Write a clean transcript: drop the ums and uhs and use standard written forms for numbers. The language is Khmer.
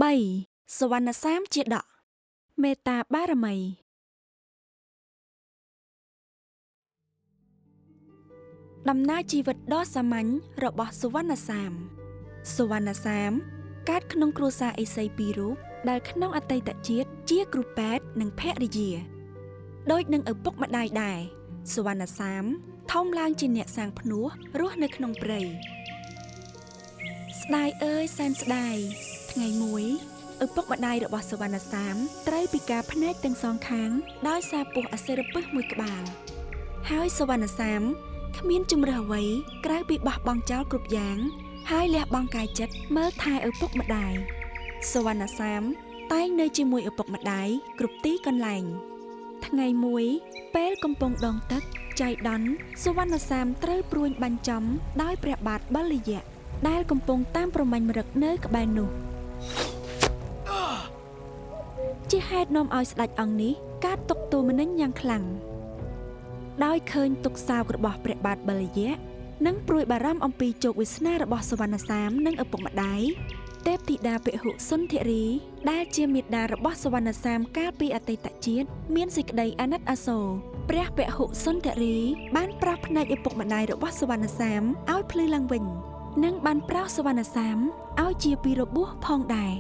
3. សុវណ្ណសាមជាដកមេត្តាបារមីដំណើរជីវិតដ៏សាមញ្ញរបស់សុវណ្ណសាមកើតក្នុងគ្រួសារឥសីពីររូបដែលក្នុងអតីតជាតិជាគ្រូពេទ្យនិងភរិយាដូចនឹងឪពុកម្ដាយដែរសុវណ្ណសាមធំឡើងជាអ្នកសាងភ្នោះរស់នៅក្នុងព្រៃស្ដាយអើយសែនស្ដាយថ្ងៃមួយឪពុកម្ដាយរបស់សុវណ្ណសាមត្រូវពិការភ្នែកទាំងសងខាងដោយសារពស់អសិរពិសមួយក្បាលហើយសុវណ្ណសាមគ្មានជំរើសអ្វីក្រៅពីបោះបង់ចោលគ្រប់យ៉ាងហើយលះបង់កាយចិត្តមើលថែឪពុកម្ដាយសុវណ្ណសាមតែងនៅជាមួយឪពុកម្ដាយគ្រប់ទីកន្លែងថ្ងៃមួយពេលកំពុងដងទឹកចៃដន្យសុវណ្ណសាមត្រូវព្រួញបាញ់ចំដោយព្រះបាទបលយៈដែលកំពុងតាមប្រមាញ់មរឹកនៅក្បែរនោះជាហេតុនាំឲ្យស្ដេចអង្គនេះកើតទុក្ខទោមនស្សយ៉ាងខ្លាំងដោយឃើញទុក្ខសោករបស់ព្រះបាទបលយៈនិងព្រួយបារម្ភអំពីជោគវាសនារបស់សុវណ្ណសាមនិងឪពុកម្ដាយទេពធីតាពហុសុន្ធរីដែលជាមាតារបស់សុវណ្ណសាមកាលពីអតីតជាតិមានសេចក្តីអាណិតអាសូរព្រះពហុសុន្ធរីបានប្រោសភ្នែកឪពុកម្ដាយរបស់សុវណ្ណសាមឲ្យភ្លឺឡើងវិញនិងបានប្រោសសុវណ្ណសាមឲ្យជាពីរបួសផងដែរ